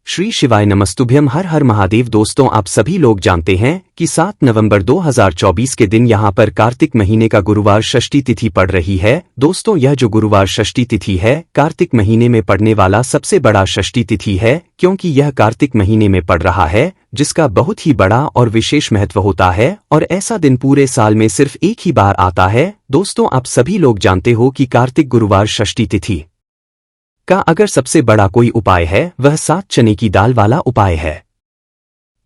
श्री शिवाय नमस्तुभ्यम। हर हर महादेव। दोस्तों, आप सभी लोग जानते हैं कि 7 नवंबर 2024 के दिन यहाँ पर कार्तिक महीने का गुरुवार षष्ठी तिथि पड़ रही है। दोस्तों, यह जो गुरुवार षष्ठी तिथि है कार्तिक महीने में पड़ने वाला सबसे बड़ा षष्ठी तिथि है, क्योंकि यह कार्तिक महीने में पड़ रहा है जिसका बहुत ही बड़ा और विशेष महत्व होता है और ऐसा दिन पूरे साल में सिर्फ एक ही बार आता है। दोस्तों, आप सभी लोग जानते हो कि कार्तिक गुरुवार षष्ठी तिथि का अगर सबसे बड़ा कोई उपाय है वह 7 चने की दाल वाला उपाय है।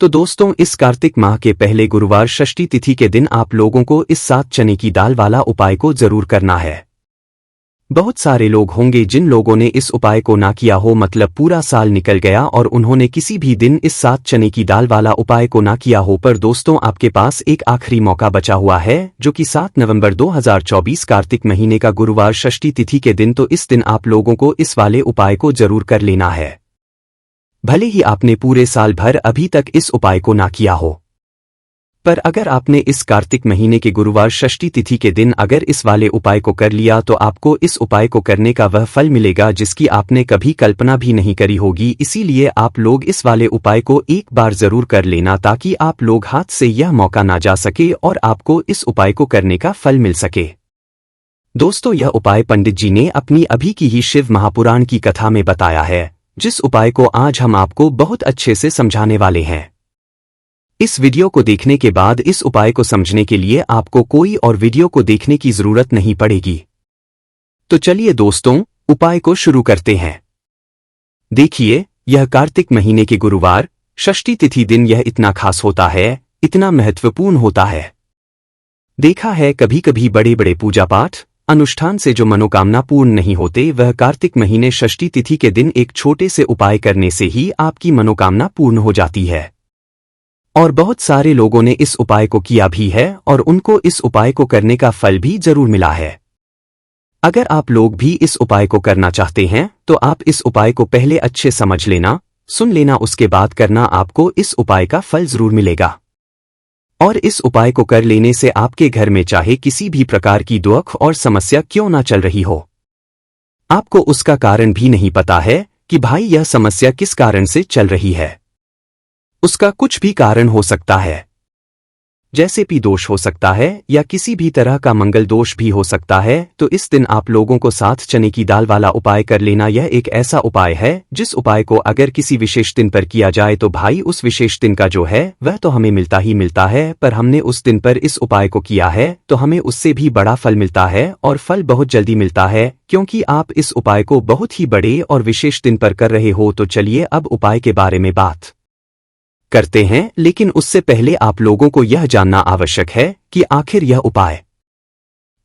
तो दोस्तों, इस कार्तिक माह के पहले गुरुवार षष्ठी तिथि के दिन आप लोगों को इस 7 चने की दाल वाला उपाय को जरूर करना है। बहुत सारे लोग होंगे जिन लोगों ने इस उपाय को ना किया हो, मतलब पूरा साल निकल गया और उन्होंने किसी भी दिन इस 7 चने की दाल वाला उपाय को ना किया हो। पर दोस्तों, आपके पास एक आखिरी मौका बचा हुआ है जो कि 7 नवंबर 2024 कार्तिक महीने का गुरुवार षष्ठी तिथि के दिन। तो इस दिन आप लोगों को इस वाले उपाय को जरूर कर लेना है, भले ही आपने पूरे साल भर अभी तक इस उपाय को ना किया हो। पर अगर आपने इस कार्तिक महीने के गुरुवार षष्ठी तिथि के दिन अगर इस वाले उपाय को कर लिया तो आपको इस उपाय को करने का वह फल मिलेगा जिसकी आपने कभी कल्पना भी नहीं करी होगी। इसीलिए आप लोग इस वाले उपाय को एक बार जरूर कर लेना ताकि आप लोग हाथ से यह मौका ना जा सके और आपको इस उपाय को करने का फल मिल सके। दोस्तों, यह उपाय पंडित जी ने अपनी अभी की ही शिव महापुराण की कथा में बताया है, जिस उपाय को आज हम आपको बहुत अच्छे से समझाने वाले हैं। इस वीडियो को देखने के बाद इस उपाय को समझने के लिए आपको कोई और वीडियो को देखने की जरूरत नहीं पड़ेगी। तो चलिए दोस्तों, उपाय को शुरू करते हैं। देखिए, यह कार्तिक महीने के गुरुवार षष्ठी तिथि दिन यह इतना खास होता है, इतना महत्वपूर्ण होता है। देखा है कभी कभी बड़े बड़े पूजा पाठ अनुष्ठान से जो मनोकामना पूर्ण नहीं होते, वह कार्तिक महीने षष्ठी तिथि के दिन एक छोटे से उपाय करने से ही आपकी मनोकामना पूर्ण हो जाती है। और बहुत सारे लोगों ने इस उपाय को किया भी है और उनको इस उपाय को करने का फल भी जरूर मिला है। अगर आप लोग भी इस उपाय को करना चाहते हैं तो आप इस उपाय को पहले अच्छे समझ लेना, सुन लेना, उसके बाद करना, आपको इस उपाय का फल जरूर मिलेगा। और इस उपाय को कर लेने से आपके घर में चाहे किसी भी प्रकार की दुख और समस्या क्यों ना चल रही हो, आपको उसका कारण भी नहीं पता है कि भाई यह समस्या किस कारण से चल रही है। उसका कुछ भी कारण हो सकता है, जैसे भी दोष हो सकता है या किसी भी तरह का मंगल दोष भी हो सकता है। तो इस दिन आप लोगों को 7 चने की दाल वाला उपाय कर लेना। यह एक ऐसा उपाय है जिस उपाय को अगर किसी विशेष दिन पर किया जाए तो भाई उस विशेष दिन का जो है वह तो हमें मिलता ही मिलता है, पर हमने उस दिन पर इस उपाय को किया है तो हमें उससे भी बड़ा फल मिलता है और फल बहुत जल्दी मिलता है, क्योंकि आप इस उपाय को बहुत ही बड़े और विशेष दिन पर कर रहे हो। तो चलिए अब उपाय के बारे में बात करते हैं, लेकिन उससे पहले आप लोगों को यह जानना आवश्यक है कि आखिर यह उपाय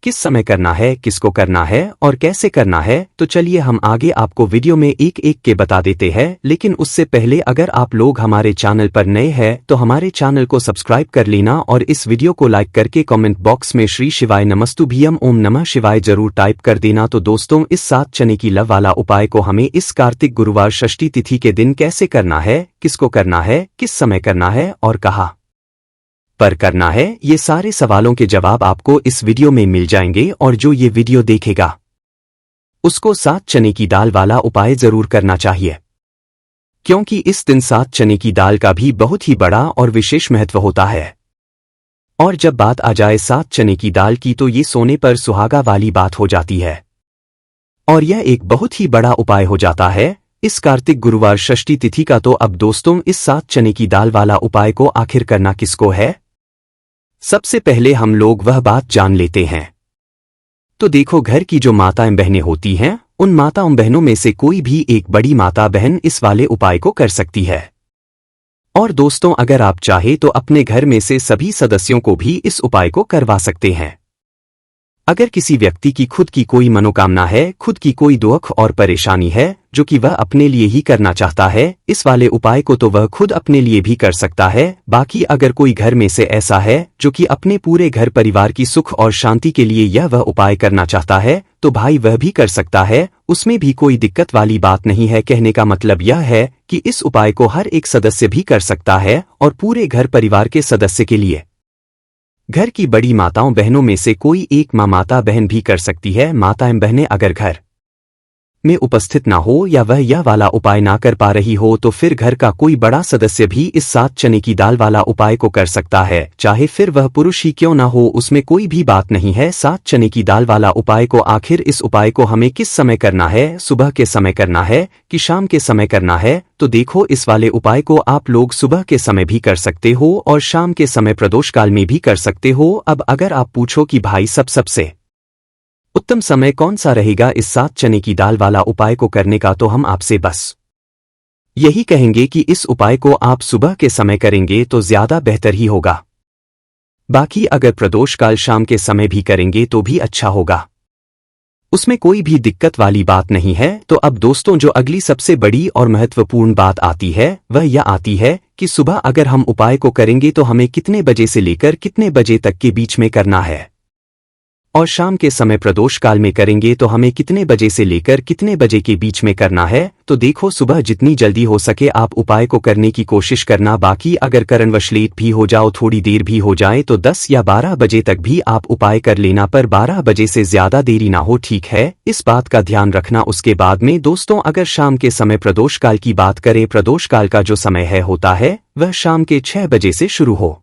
किस समय करना है, किसको करना है और कैसे करना है। तो चलिए हम आगे आपको वीडियो में एक एक के बता देते हैं, लेकिन उससे पहले अगर आप लोग हमारे चैनल पर नए हैं तो हमारे चैनल को सब्सक्राइब कर लेना और इस वीडियो को लाइक करके कमेंट बॉक्स में श्री शिवाय नमस्तुभ्यम ओम नमः शिवाय जरूर टाइप कर देना। तो दोस्तों, इस 7 चने की लव वाला उपाय को हमें इस कार्तिक गुरुवार षष्ठी तिथि के दिन कैसे करना है, किसको करना है, किस समय करना है और कहाँ पर करना है, ये सारे सवालों के जवाब आपको इस वीडियो में मिल जाएंगे। और जो ये वीडियो देखेगा उसको 7 चने की दाल वाला उपाय जरूर करना चाहिए, क्योंकि इस दिन 7 चने की दाल का भी बहुत ही बड़ा और विशेष महत्व होता है। और जब बात आ जाए 7 चने की दाल की तो ये सोने पर सुहागा वाली बात हो जाती है और यह एक बहुत ही बड़ा उपाय हो जाता है इस कार्तिक गुरुवार षष्ठी तिथि का। तो अब दोस्तों, इस 7 चने की दाल वाला उपाय को आखिर करना किसको है, सबसे पहले हम लोग वह बात जान लेते हैं। तो देखो, घर की जो माताएं बहनें होती हैं उन माताओं बहनों में से कोई भी एक बड़ी माता बहन इस वाले उपाय को कर सकती है। और दोस्तों, अगर आप चाहे तो अपने घर में से सभी सदस्यों को भी इस उपाय को करवा सकते हैं। अगर किसी व्यक्ति की खुद की कोई मनोकामना है, खुद की कोई दुख और परेशानी है जो कि वह अपने लिए ही करना चाहता है इस वाले उपाय को, तो वह खुद अपने लिए भी कर सकता है। बाकी अगर कोई घर में से ऐसा है जो कि अपने पूरे घर परिवार की सुख और शांति के लिए यह वह उपाय करना चाहता है तो भाई वह भी कर सकता है, उसमें भी कोई दिक्कत वाली बात नहीं है। कहने का मतलब यह है कि इस उपाय को हर एक सदस्य भी कर सकता है और पूरे घर परिवार के सदस्य के लिए घर की बड़ी माताओं बहनों में से कोई एक माता बहन भी कर सकती है। माताएं बहनें अगर घर में उपस्थित ना हो या वह यह वाला उपाय ना कर पा रही हो तो फिर घर का कोई बड़ा सदस्य भी इस 7 चने की दाल वाला उपाय को कर सकता है, चाहे फिर वह पुरुष ही क्यों ना हो, उसमें कोई भी बात नहीं है। 7 चने की दाल वाला उपाय को आखिर इस उपाय को हमें किस समय करना है, सुबह के समय करना है कि शाम के समय करना है? तो देखो, इस वाले उपाय को आप लोग सुबह के समय भी कर सकते हो और शाम के समय प्रदोष काल में भी कर सकते हो। अब अगर आप पूछो कि भाई सबसे उत्तम समय कौन सा रहेगा इस 7 चने की दाल वाला उपाय को करने का, तो हम आपसे बस यही कहेंगे कि इस उपाय को आप सुबह के समय करेंगे तो ज्यादा बेहतर ही होगा। बाकी अगर प्रदोष काल शाम के समय भी करेंगे तो भी अच्छा होगा, उसमें कोई भी दिक्कत वाली बात नहीं है। तो अब दोस्तों, जो अगली सबसे बड़ी और महत्वपूर्ण बात आती है वह यह आती है कि सुबह अगर हम उपाय को करेंगे तो हमें कितने बजे से लेकर कितने बजे तक के बीच में करना है, और शाम के समय प्रदोष काल में करेंगे तो हमें कितने बजे से लेकर कितने बजे के बीच में करना है। तो देखो, सुबह जितनी जल्दी हो सके आप उपाय को करने की कोशिश करना। बाकी अगर कारणवश लेट भी हो जाओ, थोड़ी देर भी हो जाए, तो 10 या 12 बजे तक भी आप उपाय कर लेना, पर 12 बजे से ज्यादा देरी ना हो, ठीक है? इस बात का ध्यान रखना। उसके बाद में दोस्तों, अगर शाम के समय प्रदोष काल की बात करें, प्रदोष काल का जो समय होता है वह शाम के 6 बजे से शुरू हो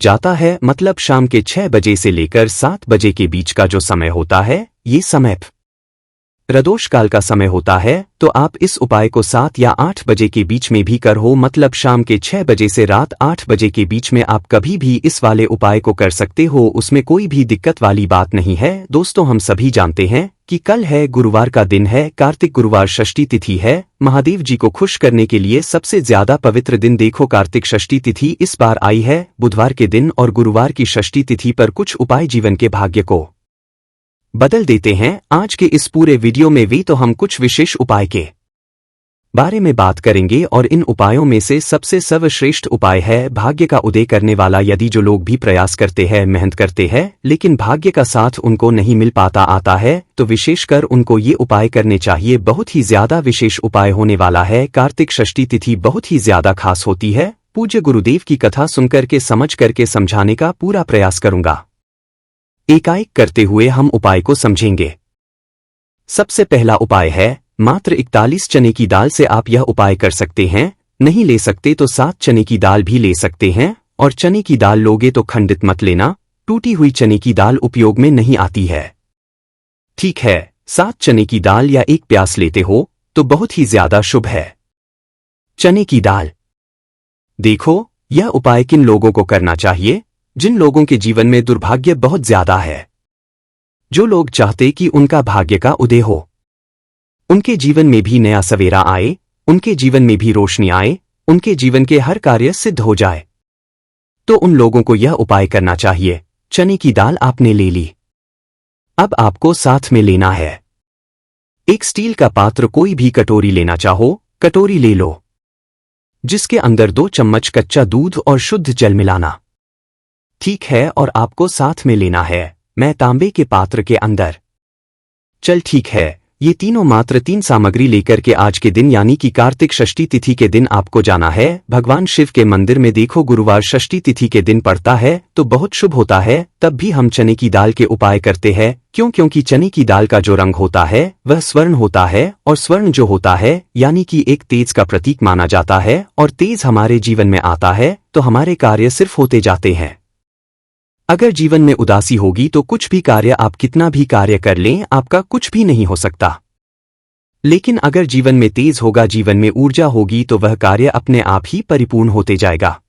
जाता है, मतलब शाम के 6 बजे से लेकर 7 बजे के बीच का जो समय होता है ये समय प्रदोष काल का समय होता है। तो आप इस उपाय को 7 या 8 बजे के बीच में भी कर हो, मतलब शाम के 6 बजे से रात 8 बजे के बीच में आप कभी भी इस वाले उपाय को कर सकते हो, उसमें कोई भी दिक्कत वाली बात नहीं है। दोस्तों, हम सभी जानते हैं कि कल है गुरुवार का दिन है, कार्तिक गुरुवार षष्ठी तिथि है। महादेव जी को खुश करने के लिए सबसे ज्यादा पवित्र दिन देखो कार्तिक षष्ठी तिथि इस बार आई है बुधवार के दिन, और गुरुवार की षष्ठी तिथि पर कुछ उपाय जीवन के भाग्य को बदल देते हैं। आज के इस पूरे वीडियो में भी तो हम कुछ विशेष उपाय के बारे में बात करेंगे, और इन उपायों में से सबसे सर्वश्रेष्ठ उपाय है भाग्य का उदय करने वाला। यदि जो लोग भी प्रयास करते हैं, मेहनत करते हैं, लेकिन भाग्य का साथ उनको नहीं मिल पाता आता है, तो विशेषकर उनको ये उपाय करने चाहिए। बहुत ही ज्यादा विशेष उपाय होने वाला है। कार्तिक षष्ठी तिथि बहुत ही ज्यादा खास होती है। पूज्य गुरुदेव की कथा सुनकर के समझ करके समझाने का पूरा प्रयास करूंगा। एकाएक करते हुए हम उपाय को समझेंगे। सबसे पहला उपाय है, मात्र 41 चने की दाल से आप यह उपाय कर सकते हैं। नहीं ले सकते तो 7 चने की दाल भी ले सकते हैं, और चने की दाल लोगे तो खंडित मत लेना, टूटी हुई चने की दाल उपयोग में नहीं आती है, ठीक है? 7 चने की दाल या 1 प्यास लेते हो तो बहुत ही ज्यादा शुभ है। चने की दाल। देखो, यह उपाय किन लोगों को करना चाहिए? जिन लोगों के जीवन में दुर्भाग्य बहुत ज्यादा है, जो लोग चाहते कि उनका भाग्य का उदय हो, उनके जीवन में भी नया सवेरा आए, उनके जीवन में भी रोशनी आए, उनके जीवन के हर कार्य सिद्ध हो जाए, तो उन लोगों को यह उपाय करना चाहिए। चने की दाल आपने ले ली, अब आपको साथ में लेना है एक स्टील का पात्र, कोई भी कटोरी लेना चाहो कटोरी ले लो, जिसके अंदर 2 चम्मच कच्चा दूध और शुद्ध जल मिलाना, ठीक है? और आपको साथ में लेना है मैं तांबे के पात्र के अंदर। चल ठीक है, ये तीनों मात्र 3 सामग्री लेकर के आज के दिन यानी कि कार्तिक षष्ठी तिथि के दिन आपको जाना है भगवान शिव के मंदिर में। देखो, गुरुवार षष्ठी तिथि के दिन पड़ता है तो बहुत शुभ होता है। तब भी हम चने की दाल के उपाय करते हैं, क्योंकि चने की दाल का जो रंग होता है वह स्वर्ण होता है, और स्वर्ण जो होता है यानी कि एक तेज का प्रतीक माना जाता है, और तेज हमारे जीवन में आता है तो हमारे कार्य सिर्फ होते जाते हैं। अगर जीवन में उदासी होगी तो कुछ भी कार्य आप कितना भी कार्य कर लें, आपका कुछ भी नहीं हो सकता। लेकिन अगर जीवन में तेज होगा, जीवन में ऊर्जा होगी, तो वह कार्य अपने आप ही परिपूर्ण होते जाएगा,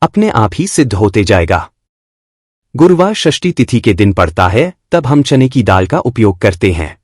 अपने आप ही सिद्ध होते जाएगा। गुरुवार षष्ठी तिथि के दिन पड़ता है, तब हम चने की दाल का उपयोग करते हैं।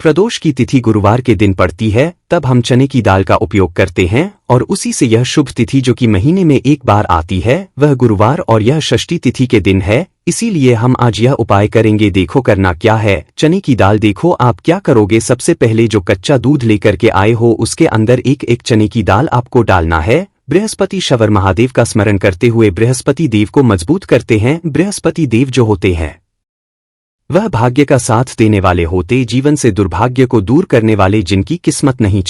प्रदोष की तिथि गुरुवार के दिन पड़ती है, तब हम चने की दाल का उपयोग करते हैं, और उसी से यह शुभ तिथि जो कि महीने में एक बार आती है वह गुरुवार और यह षष्ठी तिथि के दिन है, इसीलिए हम आज यह उपाय करेंगे। देखो करना क्या है, चने की दाल। देखो आप क्या करोगे, सबसे पहले जो कच्चा दूध लेकर के आए हो उसके अंदर एक चने की दाल आपको डालना है। बृहस्पति शवर महादेव का स्मरण करते हुए बृहस्पति देव को मजबूत करते हैं। बृहस्पति देव जो होते हैं वह भाग्य का साथ देने वाले होते, जीवन से दुर्भाग्य को दूर करने वाले, जिनकी किस्मत नहीं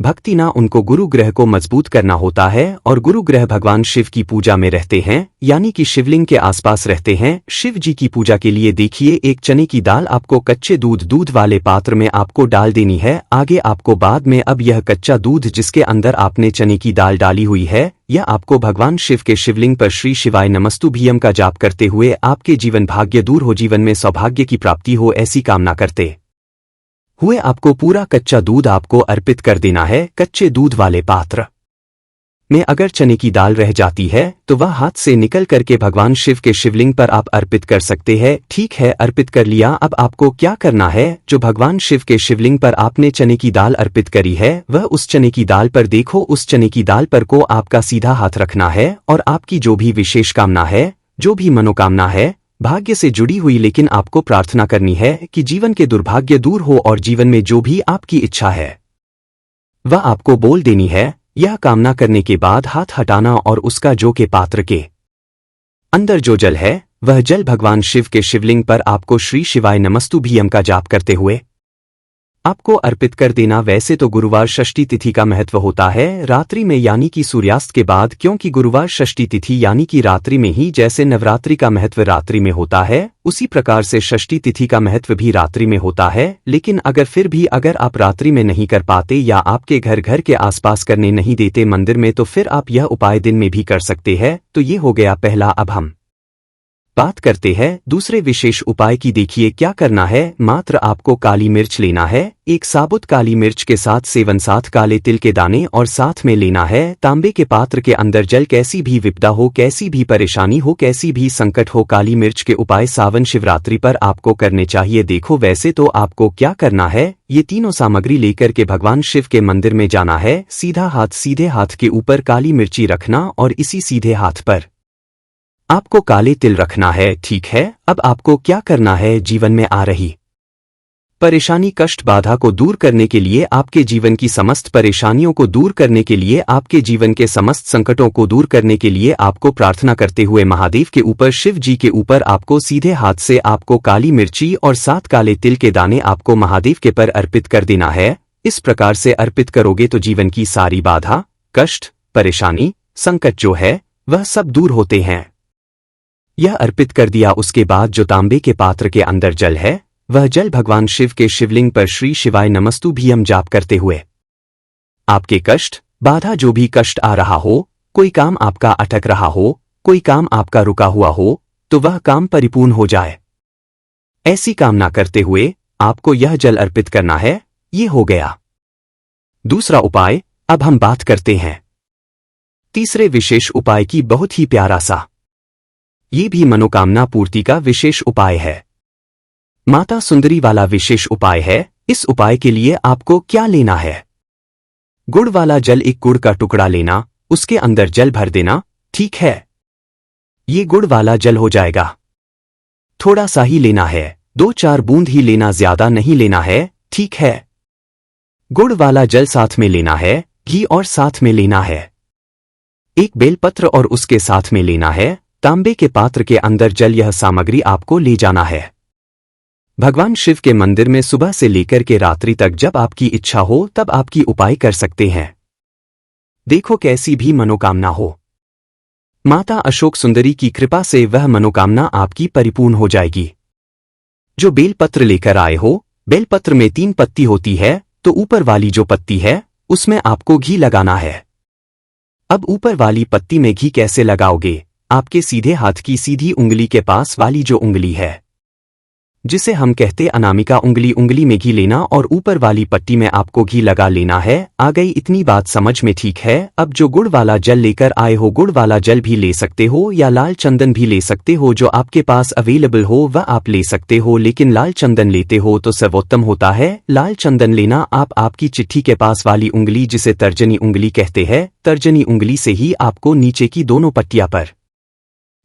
भक्ति ना उनको गुरु ग्रह को मजबूत करना होता है और गुरु ग्रह भगवान शिव की पूजा में रहते हैं, यानी कि शिवलिंग के आसपास रहते हैं। शिव जी की पूजा के लिए देखिए, एक चने की दाल आपको कच्चे दूध वाले पात्र में आपको डाल देनी है। आगे आपको बाद में अब यह कच्चा दूध जिसके अंदर आपने चने की दाल डाली हुई है, यह आपको भगवान शिव के शिवलिंग पर श्री शिवाय नमस्तुभ्यम का जाप करते हुए आपके जीवन भाग्य दूर हो, जीवन में सौभाग्य की प्राप्ति हो, ऐसी कामना करते हुए आपको पूरा कच्चा दूध आपको अर्पित कर देना है। कच्चे दूध वाले पात्र में अगर चने की दाल रह जाती है तो वह हाथ से निकल करके भगवान शिव के शिवलिंग पर आप अर्पित कर सकते हैं। ठीक है, अर्पित कर लिया। अब आपको क्या करना है, जो भगवान शिव के शिवलिंग पर आपने चने की दाल अर्पित करी है, वह उस चने की दाल पर देखो, उस चने की दाल पर को आपका सीधा हाथ रखना है और आपकी जो भी विशेष कामना है, जो भी मनोकामना है भाग्य से जुड़ी हुई, लेकिन आपको प्रार्थना करनी है कि जीवन के दुर्भाग्य दूर हो और जीवन में जो भी आपकी इच्छा है वह आपको बोल देनी है। यह कामना करने के बाद हाथ हटाना और उसका जो के पात्र के अंदर जो जल है वह जल भगवान शिव के शिवलिंग पर आपको श्री शिवाय नमस्तुभ्यम का जाप करते हुए आपको अर्पित कर देना। वैसे तो गुरुवार षष्ठी तिथि का महत्व होता है रात्रि में, यानी कि सूर्यास्त के बाद, क्योंकि गुरुवार षष्ठी तिथि यानी कि रात्रि में ही, जैसे नवरात्रि का महत्व रात्रि में होता है उसी प्रकार से षष्ठी तिथि का महत्व भी रात्रि में होता है। लेकिन अगर फिर भी अगर आप रात्रि में नहीं कर पाते या आपके घर के आसपास करने नहीं देते मंदिर में, तो फिर आप यह उपाय दिन में भी कर सकते हैं। तो ये हो गया पहला। अब हम बात करते हैं दूसरे विशेष उपाय की। देखिए क्या करना है, मात्र आपको काली मिर्च लेना है। एक साबुत काली मिर्च के साथ सेवन 7 काले तिल के दाने और साथ में लेना है तांबे के पात्र के अंदर जल। कैसी भी विपदा हो, कैसी भी परेशानी हो, कैसी भी संकट हो, काली मिर्च के उपाय सावन शिवरात्रि पर आपको करने चाहिए। देखो वैसे तो आपको क्या करना है, ये तीनों सामग्री लेकर के भगवान शिव के मंदिर में जाना है। सीधा हाथ, सीधे हाथ के ऊपर काली मिर्ची रखना और इसी सीधे हाथ पर आपको काले तिल रखना है। ठीक है, अब आपको क्या करना है, जीवन में आ रही परेशानी, कष्ट, बाधा को दूर करने के लिए, आपके जीवन की समस्त परेशानियों को दूर करने के लिए, आपके जीवन के समस्त संकटों को दूर करने के लिए आपको प्रार्थना करते हुए महादेव के ऊपर, शिव जी के ऊपर आपको सीधे हाथ से आपको काली मिर्ची और 7 काले तिल के दाने आपको महादेव के पर अर्पित कर देना है। इस प्रकार से अर्पित करोगे तो जीवन की सारी बाधा, कष्ट, परेशानी, संकट जो है वह सब दूर होते हैं। यह अर्पित कर दिया उसके बाद जो तांबे के पात्र के अंदर जल है, वह जल भगवान शिव के शिवलिंग पर श्री शिवाय नमस्तुभ्यम जाप करते हुए आपके कष्ट, बाधा, जो भी कष्ट आ रहा हो, कोई काम आपका अटक रहा हो, कोई काम आपका रुका हुआ हो, तो वह काम परिपूर्ण हो जाए, ऐसी कामना करते हुए आपको यह जल अर्पित करना है। ये हो गया दूसरा उपाय। अब हम बात करते हैं तीसरे विशेष उपाय की। बहुत ही प्यारा सा ये भी मनोकामना पूर्ति का विशेष उपाय है, माता सुंदरी वाला विशेष उपाय है। इस उपाय के लिए आपको क्या लेना है, गुड़ वाला जल, एक गुड़ का टुकड़ा लेना, उसके अंदर जल भर देना। ठीक है, ये गुड़ वाला जल हो जाएगा। थोड़ा सा ही लेना है, 2-4 बूंद ही लेना, ज्यादा नहीं लेना है। ठीक है, गुड़ वाला जल साथ में लेना है, घी और साथ में लेना है, एक बेलपत्र और उसके साथ में लेना है, तांबे के पात्र के अंदर जल। यह सामग्री आपको ले जाना है भगवान शिव के मंदिर में सुबह से लेकर के रात्रि तक, जब आपकी इच्छा हो तब आपकी उपाय कर सकते हैं। देखो कैसी भी मनोकामना हो, माता अशोक सुंदरी की कृपा से वह मनोकामना आपकी परिपूर्ण हो जाएगी। जो बेलपत्र लेकर आए हो, बेलपत्र में 3 पत्ती होती है, तो ऊपर वाली जो पत्ती है उसमें आपको घी लगाना है। अब ऊपर वाली पत्ती में घी कैसे लगाओगे, आपके सीधे हाथ की सीधी उंगली के पास वाली जो उंगली है, जिसे हम कहते अनामिका उंगली, उंगली में घी लेना और ऊपर वाली पट्टी में आपको घी लगा लेना है। आ गई इतनी बात समझ में, ठीक है। अब जो गुड़ वाला जल लेकर आए हो, गुड़ वाला जल भी ले सकते हो या लाल चंदन भी ले सकते हो, जो आपके पास अवेलेबल हो वह आप ले सकते हो, लेकिन लाल चंदन लेते हो तो सर्वोत्तम होता है। लाल चंदन लेना आप आपकी चिट्ठी के पास वाली उंगली, जिसे तर्जनी उंगली कहते हैं, तर्जनी उंगली से ही आपको नीचे की दोनों पट्टियां पर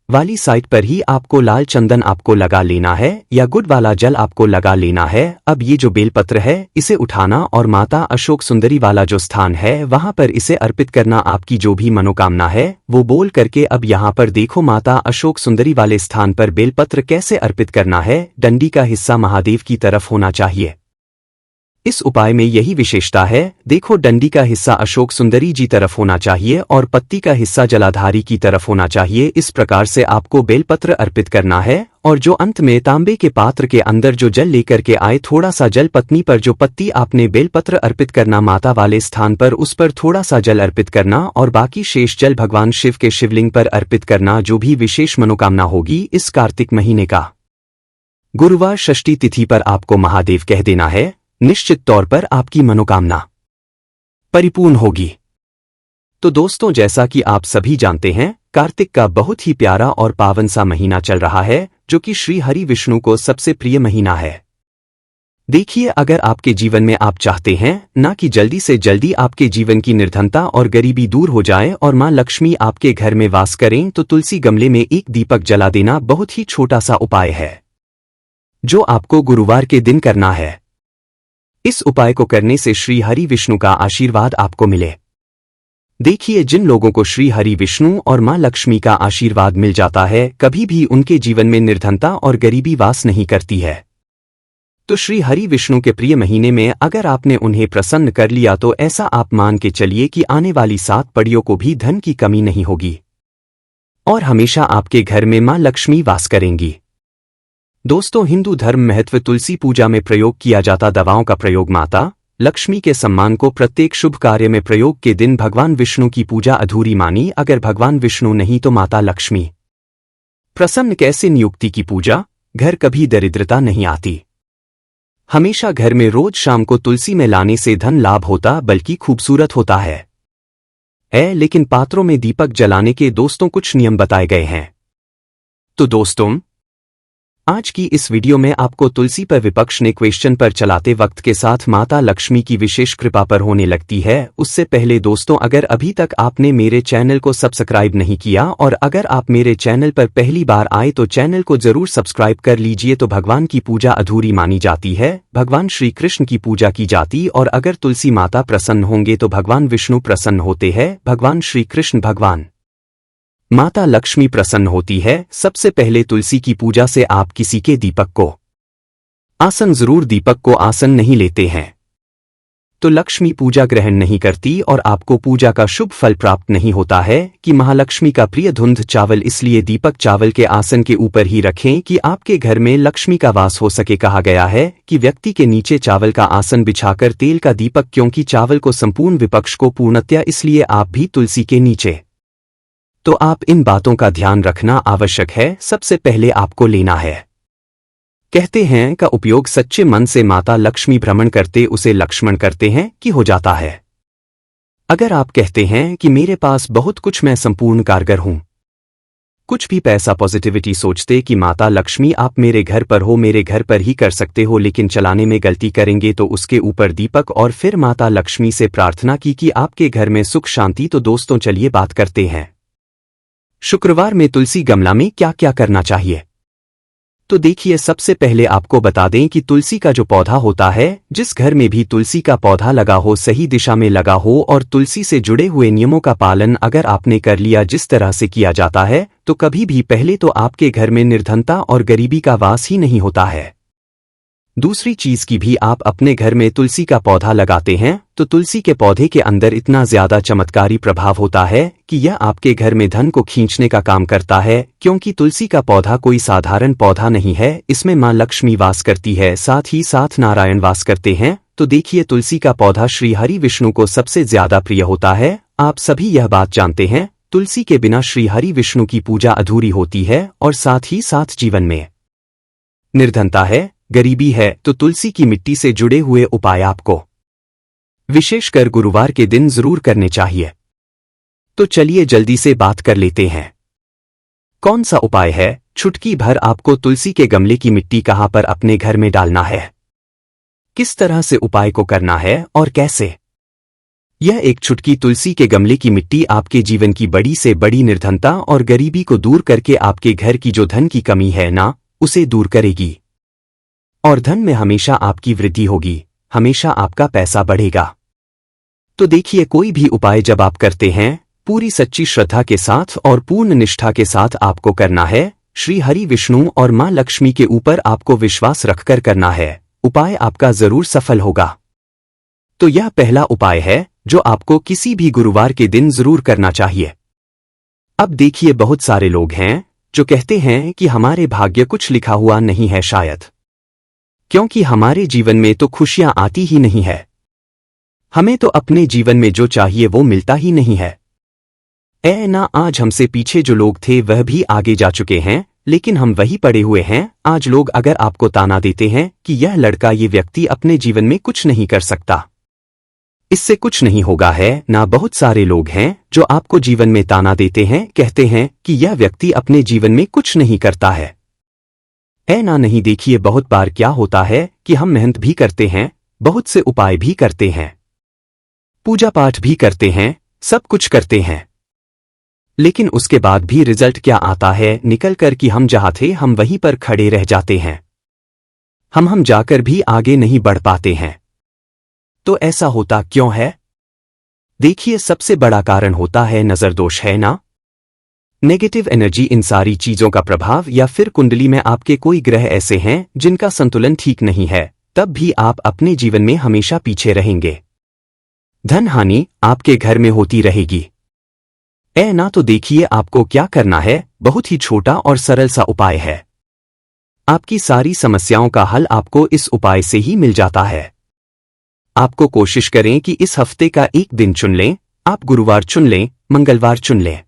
वाली साइड पर ही आपको लाल चंदन आपको लगा लेना है या गुड़ वाला जल आपको लगा लेना है। अब ये जो बेलपत्र है इसे उठाना और माता अशोक सुंदरी वाला जो स्थान है वहां पर इसे अर्पित करना। आपकी जो भी मनोकामना है वो बोल करके, अब यहाँ पर देखो माता अशोक सुंदरी वाले स्थान पर बेलपत्र कैसे अर्पित करना है। डंडी का हिस्सा महादेव की तरफ होना चाहिए, इस उपाय में यही विशेषता है, देखो डंडी का हिस्सा अशोक सुंदरी जी तरफ होना चाहिए और पत्ती का हिस्सा जलाधारी की तरफ होना चाहिए। इस प्रकार से आपको बेलपत्र अर्पित करना है और जो अंत में तांबे के पात्र के अंदर जो जल लेकर के आए, थोड़ा सा जल पत्नी पर जो पत्ती आपने बेलपत्र अर्पित करना माता वाले स्थान पर, उस पर थोड़ा सा जल अर्पित करना और बाकी शेष जल भगवान शिव के शिवलिंग पर अर्पित करना। जो भी विशेष मनोकामना होगी इस कार्तिक महीने का गुरुवार षष्ठी तिथि पर आपको महादेव कह देना है, निश्चित तौर पर आपकी मनोकामना परिपूर्ण होगी। तो दोस्तों, जैसा कि आप सभी जानते हैं, कार्तिक का बहुत ही प्यारा और पावन सा महीना चल रहा है, जो कि श्री हरि विष्णु को सबसे प्रिय महीना है। देखिए, अगर आपके जीवन में आप चाहते हैं ना कि जल्दी से जल्दी आपके जीवन की निर्धनता और गरीबी दूर हो जाए और मां लक्ष्मी आपके घर में वास करें, तो तुलसी गमले में एक दीपक जला देना बहुत ही छोटा सा उपाय है, जो आपको गुरुवार के दिन करना है। इस उपाय को करने से श्री हरि विष्णु का आशीर्वाद आपको मिले। देखिए, जिन लोगों को श्री हरि विष्णु और मां लक्ष्मी का आशीर्वाद मिल जाता है, कभी भी उनके जीवन में निर्धनता और गरीबी वास नहीं करती है। तो श्री हरि विष्णु के प्रिय महीने में अगर आपने उन्हें प्रसन्न कर लिया, तो ऐसा आप मान के चलिए कि आने वाली 7 पीढ़ियों को भी धन की कमी नहीं होगी और हमेशा आपके घर में मां लक्ष्मी वास करेंगी। दोस्तों, हिंदू धर्म महत्व तुलसी पूजा में प्रयोग किया जाता दवाओं का प्रयोग माता लक्ष्मी के सम्मान को प्रत्येक शुभ कार्य में प्रयोग के दिन भगवान विष्णु की पूजा अधूरी मानी। अगर भगवान विष्णु नहीं तो माता लक्ष्मी प्रसन्न कैसे? नियुक्ति की पूजा, घर कभी दरिद्रता नहीं आती। हमेशा घर में रोज शाम को तुलसी में लाने से धन लाभ होता, बल्कि खूबसूरत होता है। लेकिन पात्रों में दीपक जलाने के दोस्तों कुछ नियम बताए गए हैं। तो दोस्तों, आज की इस वीडियो में आपको तुलसी पर विपक्ष ने क्वेश्चन पर चलाते वक्त के साथ माता लक्ष्मी की विशेष कृपा पर होने लगती है। उससे पहले दोस्तों, अगर अभी तक आपने मेरे चैनल को सब्सक्राइब नहीं किया और अगर आप मेरे चैनल पर पहली बार आए तो चैनल को जरूर सब्सक्राइब कर लीजिए। तो भगवान की पूजा अधूरी मानी जाती है, भगवान श्री कृष्ण की पूजा की जाती और अगर तुलसी माता प्रसन्न होंगे तो भगवान विष्णु प्रसन्न होते हैं, भगवान श्री कृष्ण, भगवान माता लक्ष्मी प्रसन्न होती है। सबसे पहले तुलसी की पूजा से आप किसी के दीपक को आसन जरूर, दीपक को आसन नहीं लेते हैं तो लक्ष्मी पूजा ग्रहण नहीं करती और आपको पूजा का शुभ फल प्राप्त नहीं होता है। कि महालक्ष्मी का प्रिय धुंध चावल, इसलिए दीपक चावल के आसन के ऊपर ही रखें कि आपके घर में लक्ष्मी का वास हो सके। कहा गया है कि व्यक्ति के नीचे चावल का आसन बिछाकर तेल का दीपक, क्योंकि चावल को संपूर्ण विपक्ष को पूर्णतया, इसलिए आप भी तुलसी के नीचे। तो आप इन बातों का ध्यान रखना आवश्यक है। सबसे पहले आपको लेना है, कहते हैं का उपयोग सच्चे मन से माता लक्ष्मी भ्रमण करते उसे लक्ष्मण करते हैं कि हो जाता है। अगर आप कहते हैं कि मेरे पास बहुत कुछ, मैं संपूर्ण कारगर हूं, कुछ भी पैसा, पॉजिटिविटी, सोचते कि माता लक्ष्मी आप मेरे घर पर हो, मेरे घर पर ही कर सकते हो, लेकिन चलाने में गलती करेंगे तो उसके ऊपर दीपक और फिर माता लक्ष्मी से प्रार्थना की कि आपके घर में सुख शांति। तो दोस्तों, चलिए बात करते हैं शुक्रवार में तुलसी गमला में क्या क्या करना चाहिए। तो देखिए, सबसे पहले आपको बता दें कि तुलसी का जो पौधा होता है, जिस घर में भी तुलसी का पौधा लगा हो, सही दिशा में लगा हो और तुलसी से जुड़े हुए नियमों का पालन अगर आपने कर लिया जिस तरह से किया जाता है, तो कभी भी पहले तो आपके घर में निर्धनता और गरीबी का वास ही नहीं होता है। दूसरी चीज की भी, आप अपने घर में तुलसी का पौधा लगाते हैं तो तुलसी के पौधे के अंदर इतना ज्यादा चमत्कारी प्रभाव होता है कि यह आपके घर में धन को खींचने का काम करता है। क्योंकि तुलसी का पौधा कोई साधारण पौधा नहीं है, इसमें मां लक्ष्मी वास करती है, साथ ही साथ नारायण वास करते हैं। तो देखिए, तुलसी का पौधा श्री हरि विष्णु को सबसे ज्यादा प्रिय होता है। आप सभी यह बात जानते हैं, तुलसी के बिना श्री हरि विष्णु की पूजा अधूरी होती है और साथ ही साथ जीवन में निर्धनता है, गरीबी है, तो तुलसी की मिट्टी से जुड़े हुए उपाय आपको विशेषकर गुरुवार के दिन जरूर करने चाहिए। तो चलिए जल्दी से बात कर लेते हैं, कौन सा उपाय है। चुटकी भर आपको तुलसी के गमले की मिट्टी कहां पर अपने घर में डालना है, किस तरह से उपाय को करना है और कैसे। यह एक चुटकी तुलसी के गमले की मिट्टी आपके जीवन की बड़ी से बड़ी निर्धनता और गरीबी को दूर करके आपके घर की जो धन की कमी है ना, उसे दूर करेगी और धन में हमेशा आपकी वृद्धि होगी, हमेशा आपका पैसा बढ़ेगा। तो देखिए, कोई भी उपाय जब आप करते हैं, पूरी सच्ची श्रद्धा के साथ और पूर्ण निष्ठा के साथ आपको करना है। श्री हरि विष्णु और मां लक्ष्मी के ऊपर आपको विश्वास रखकर करना है, उपाय आपका जरूर सफल होगा। तो यह पहला उपाय है जो आपको किसी भी गुरुवार के दिन जरूर करना चाहिए। अब देखिए, बहुत सारे लोग हैं जो कहते हैं कि हमारे भाग्य कुछ लिखा हुआ नहीं है शायद, क्योंकि हमारे जीवन में तो खुशियां आती ही नहीं है, हमें तो अपने जीवन में जो चाहिए वो मिलता ही नहीं है। ना, आज हमसे पीछे जो लोग थे वह भी आगे जा चुके हैं, लेकिन हम वही पड़े हुए हैं। आज लोग अगर आपको ताना देते हैं कि यह लड़का, ये व्यक्ति अपने जीवन में कुछ नहीं कर सकता, इससे कुछ नहीं होगा, है ना। बहुत सारे लोग हैं जो आपको जीवन में ताना देते हैं, कहते हैं कि यह व्यक्ति अपने जीवन में कुछ नहीं करता है ना। नहीं, देखिए, बहुत बार क्या होता है कि हम मेहनत भी करते हैं, बहुत से उपाय भी करते हैं, पूजा पाठ भी करते हैं, सब कुछ करते हैं, लेकिन उसके बाद भी रिजल्ट क्या आता है, निकल कर कि हम जहां थे हम वहीं पर खड़े रह जाते हैं, हम जाकर भी आगे नहीं बढ़ पाते हैं। तो ऐसा होता क्यों है? देखिए, सबसे बड़ा कारण होता है नजर दोष, है ना। नेगेटिव एनर्जी, इन सारी चीजों का प्रभाव, या फिर कुंडली में आपके कोई ग्रह ऐसे हैं जिनका संतुलन ठीक नहीं है, तब भी आप अपने जीवन में हमेशा पीछे रहेंगे, धन हानि आपके घर में होती रहेगी ना। तो देखिए, आपको क्या करना है, बहुत ही छोटा और सरल सा उपाय है। आपकी सारी समस्याओं का हल आपको इस उपाय से ही मिल जाता है। आपको कोशिश करें कि इस हफ्ते का एक दिन चुन लें, आप गुरुवार चुन लें, मंगलवार चुन लें,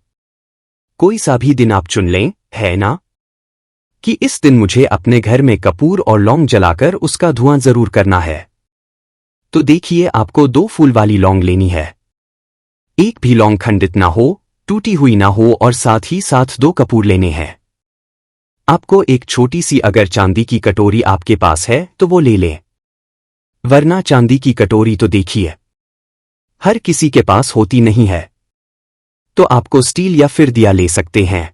कोई सा भी दिन आप चुन लें, है ना, कि इस दिन मुझे अपने घर में कपूर और लौंग जलाकर उसका धुआं जरूर करना है। तो देखिए, आपको 2 फूल वाली लौंग लेनी है, एक भी लौंग खंडित ना हो, टूटी हुई ना हो, और साथ ही साथ 2 कपूर लेने हैं। आपको एक छोटी सी अगर चांदी की कटोरी आपके पास है तो वो ले लें, वरना चांदी की कटोरी तो देखिए हर किसी के पास होती नहीं है, तो आपको स्टील या फिर दिया ले सकते हैं।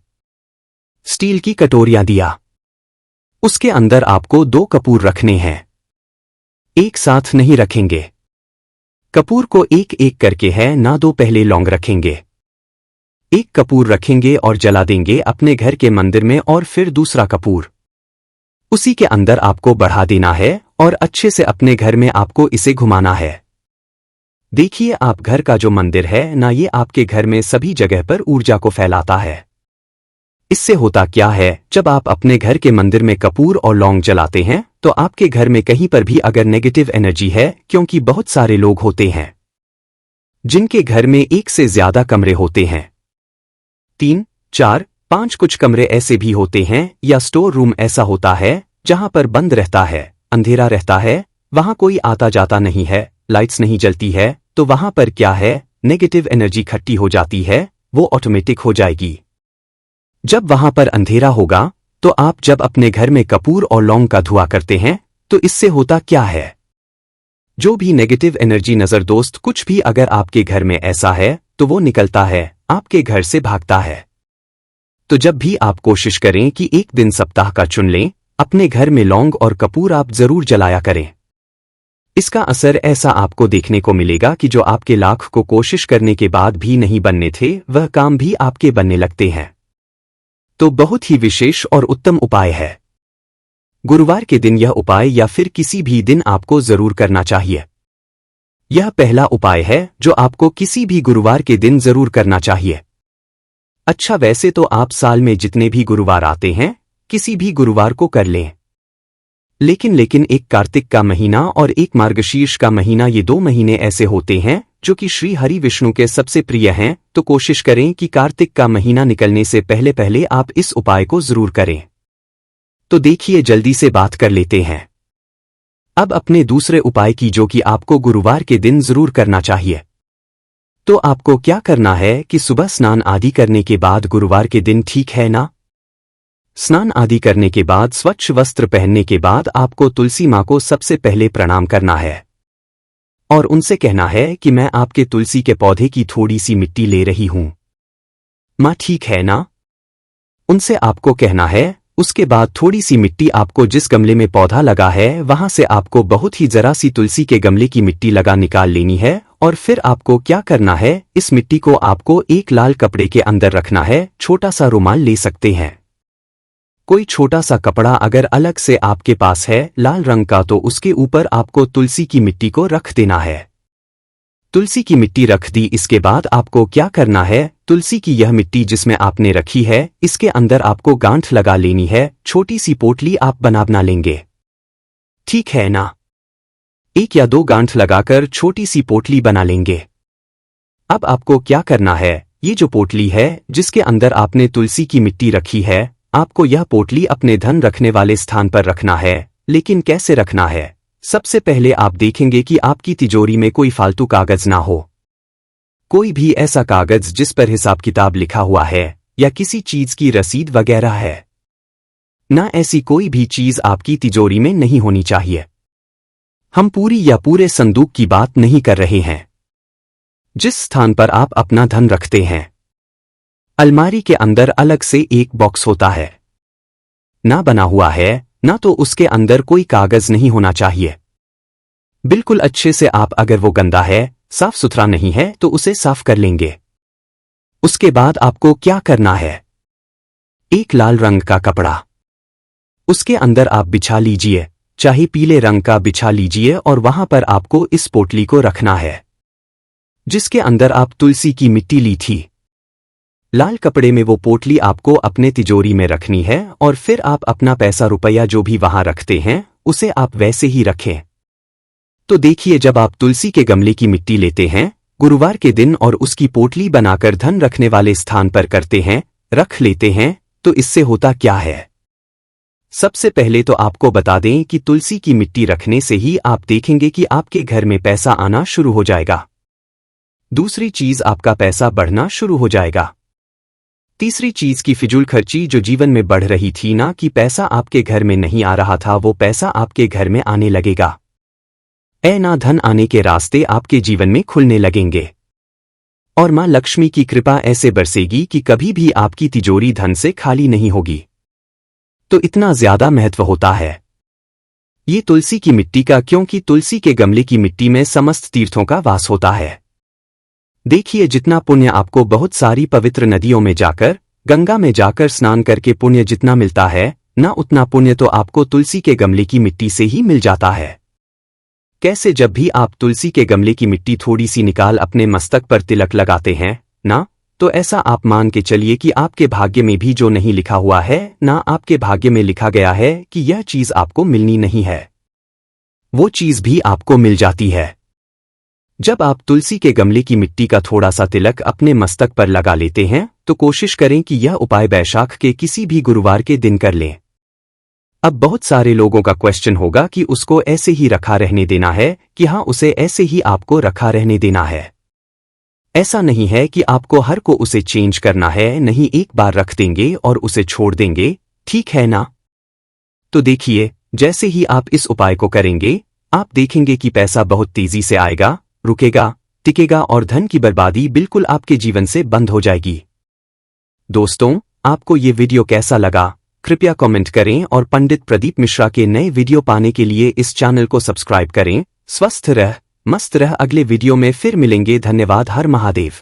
स्टील की कटोरियां, दिया, उसके अंदर आपको 2 कपूर रखने हैं, एक साथ नहीं रखेंगे, कपूर को एक एक करके, है ना। 2 पहले लौंग रखेंगे, एक कपूर रखेंगे और जला देंगे अपने घर के मंदिर में, और फिर दूसरा कपूर उसी के अंदर आपको बढ़ा देना है और अच्छे से अपने घर में आपको इसे घुमाना है। देखिए, आप घर का जो मंदिर है ना, ये आपके घर में सभी जगह पर ऊर्जा को फैलाता है। इससे होता क्या है, जब आप अपने घर के मंदिर में कपूर और लौंग जलाते हैं तो आपके घर में कहीं पर भी अगर नेगेटिव एनर्जी है, क्योंकि बहुत सारे लोग होते हैं जिनके घर में एक से ज्यादा कमरे होते हैं, 3, 4, 5 कुछ कमरे ऐसे भी होते हैं, या स्टोर रूम ऐसा होता है जहां पर बंद रहता है, अंधेरा रहता है, वहां कोई आता जाता नहीं है, लाइट्स नहीं जलती है, तो वहां पर क्या है, नेगेटिव एनर्जी इकट्ठी हो जाती है, वो ऑटोमेटिक हो जाएगी। जब वहां पर अंधेरा होगा तो आप जब अपने घर में कपूर और लौंग का धुआं करते हैं तो इससे होता क्या है, जो भी नेगेटिव एनर्जी, नजर दोस्त, कुछ भी अगर आपके घर में ऐसा है तो वो निकलता है, आपके घर से भागता है। तो जब भी आप कोशिश करें कि एक दिन सप्ताह का चुन लें, अपने घर में लौंग और कपूर आप जरूर जलाया करें। इसका असर ऐसा आपको देखने को मिलेगा कि जो आपके लाख को कोशिश करने के बाद भी नहीं बनने थे, वह काम भी आपके बनने लगते हैं। तो बहुत ही विशेष और उत्तम उपाय है। गुरुवार के दिन यह उपाय या फिर किसी भी दिन आपको जरूर करना चाहिए। यह पहला उपाय है जो आपको किसी भी गुरुवार के दिन जरूर करना चाहिए। अच्छा, वैसे तो आप साल में जितने भी गुरुवार आते हैं किसी भी गुरुवार को कर लें, लेकिन एक कार्तिक का महीना और एक मार्गशीर्ष का महीना, ये 2 महीने ऐसे होते हैं जो कि श्री हरि विष्णु के सबसे प्रिय हैं। तो कोशिश करें कि कार्तिक का महीना निकलने से पहले पहले आप इस उपाय को जरूर करें। तो देखिए, जल्दी से बात कर लेते हैं अब अपने दूसरे उपाय की, जो कि आपको गुरुवार के दिन जरूर करना चाहिए। तो आपको क्या करना है कि सुबह स्नान आदि करने के बाद, गुरुवार के दिन, ठीक है ना, स्नान आदि करने के बाद, स्वच्छ वस्त्र पहनने के बाद आपको तुलसी माँ को सबसे पहले प्रणाम करना है और उनसे कहना है कि मैं आपके तुलसी के पौधे की थोड़ी सी मिट्टी ले रही हूं माँ, ठीक है ना। उनसे आपको कहना है, उसके बाद थोड़ी सी मिट्टी आपको जिस गमले में पौधा लगा है वहां से आपको बहुत ही जरा सी तुलसी के गमले की मिट्टी लगा निकाल लेनी है, और फिर आपको क्या करना है, इस मिट्टी को आपको एक लाल कपड़े के अंदर रखना है। छोटा सा रुमाल ले सकते हैं, कोई छोटा सा कपड़ा अगर अलग से आपके पास है लाल रंग का, तो उसके ऊपर आपको तुलसी की मिट्टी को रख देना है। तुलसी की मिट्टी रख दी। इसके बाद आपको क्या करना है, तुलसी की यह मिट्टी जिसमें आपने रखी है, इसके अंदर आपको गांठ लगा लेनी है। छोटी सी पोटली आप बना लेंगे, ठीक है ना? 1 या 2 गांठ लगाकर छोटी सी पोटली बना लेंगे। अब आपको क्या करना है, ये जो पोटली है जिसके अंदर आपने तुलसी की मिट्टी रखी है, आपको यह पोटली अपने धन रखने वाले स्थान पर रखना है। लेकिन कैसे रखना है? सबसे पहले आप देखेंगे कि आपकी तिजोरी में कोई फालतू कागज ना हो। कोई भी ऐसा कागज जिस पर हिसाब किताब लिखा हुआ है या किसी चीज की रसीद वगैरह है ना, ऐसी कोई भी चीज आपकी तिजोरी में नहीं होनी चाहिए। हम पूरी या पूरे संदूक की बात नहीं कर रहे हैं, जिस स्थान पर आप अपना धन रखते हैं। अलमारी के अंदर अलग से एक बॉक्स होता है, ना बना हुआ है ना, तो उसके अंदर कोई कागज नहीं होना चाहिए। बिल्कुल अच्छे से आप, अगर वो गंदा है, साफ सुथरा नहीं है, तो उसे साफ कर लेंगे। उसके बाद आपको क्या करना है, एक लाल रंग का कपड़ा उसके अंदर आप बिछा लीजिए, चाहे पीले रंग का बिछा लीजिए, और वहां पर आपको इस पोटली को रखना है जिसके अंदर आप तुलसी की मिट्टी ली थी। लाल कपड़े में वो पोटली आपको अपने तिजोरी में रखनी है, और फिर आप अपना पैसा रुपया जो भी वहां रखते हैं उसे आप वैसे ही रखें। तो देखिए, जब आप तुलसी के गमले की मिट्टी लेते हैं गुरुवार के दिन और उसकी पोटली बनाकर धन रखने वाले स्थान पर करते हैं, रख लेते हैं, तो इससे होता क्या है? सबसे पहले तो आपको बता दें कि तुलसी की मिट्टी रखने से ही आप देखेंगे कि आपके घर में पैसा आना शुरू हो जाएगा। दूसरी चीज, आपका पैसा बढ़ना शुरू हो जाएगा। तीसरी चीज की फिजूल खर्ची जो जीवन में बढ़ रही थी ना, कि पैसा आपके घर में नहीं आ रहा था, वो पैसा आपके घर में आने लगेगा। ना धन आने के रास्ते आपके जीवन में खुलने लगेंगे, और मां लक्ष्मी की कृपा ऐसे बरसेगी कि कभी भी आपकी तिजोरी धन से खाली नहीं होगी। तो इतना ज्यादा महत्व होता है ये तुलसी की मिट्टी का, क्योंकि तुलसी के गमले की मिट्टी में समस्त तीर्थों का वास होता है। देखिए, जितना पुण्य आपको बहुत सारी पवित्र नदियों में जाकर, गंगा में जाकर स्नान करके पुण्य जितना मिलता है ना, उतना पुण्य तो आपको तुलसी के गमले की मिट्टी से ही मिल जाता है। कैसे? जब भी आप तुलसी के गमले की मिट्टी थोड़ी सी निकाल अपने मस्तक पर तिलक लगाते हैं ना, तो ऐसा आप मान के चलिए कि आपके भाग्य में भी जो नहीं लिखा हुआ है ना, आपके भाग्य में लिखा गया है कि यह चीज आपको मिलनी नहीं है, वो चीज भी आपको मिल जाती है। जब आप तुलसी के गमले की मिट्टी का थोड़ा सा तिलक अपने मस्तक पर लगा लेते हैं, तो कोशिश करें कि यह उपाय वैशाख के किसी भी गुरुवार के दिन कर लें। अब बहुत सारे लोगों का क्वेश्चन होगा कि उसको ऐसे ही रखा रहने देना है, कि हाँ, उसे ऐसे ही आपको रखा रहने देना है। ऐसा नहीं है कि आपको हर को उसे चेंज करना है, नहीं, एक बार रख देंगे और उसे छोड़ देंगे, ठीक है ना? तो देखिए, जैसे ही आप इस उपाय को करेंगे, आप देखेंगे कि पैसा बहुत तेजी से आएगा, रुकेगा, टिकेगा, और धन की बर्बादी बिल्कुल आपके जीवन से बंद हो जाएगी। दोस्तों, आपको ये वीडियो कैसा लगा? कृपया कमेंट करें, और पंडित प्रदीप मिश्रा के नए वीडियो पाने के लिए इस चैनल को सब्सक्राइब करें। स्वस्थ रह, मस्त रह। अगले वीडियो में फिर मिलेंगे। धन्यवाद। हर महादेव।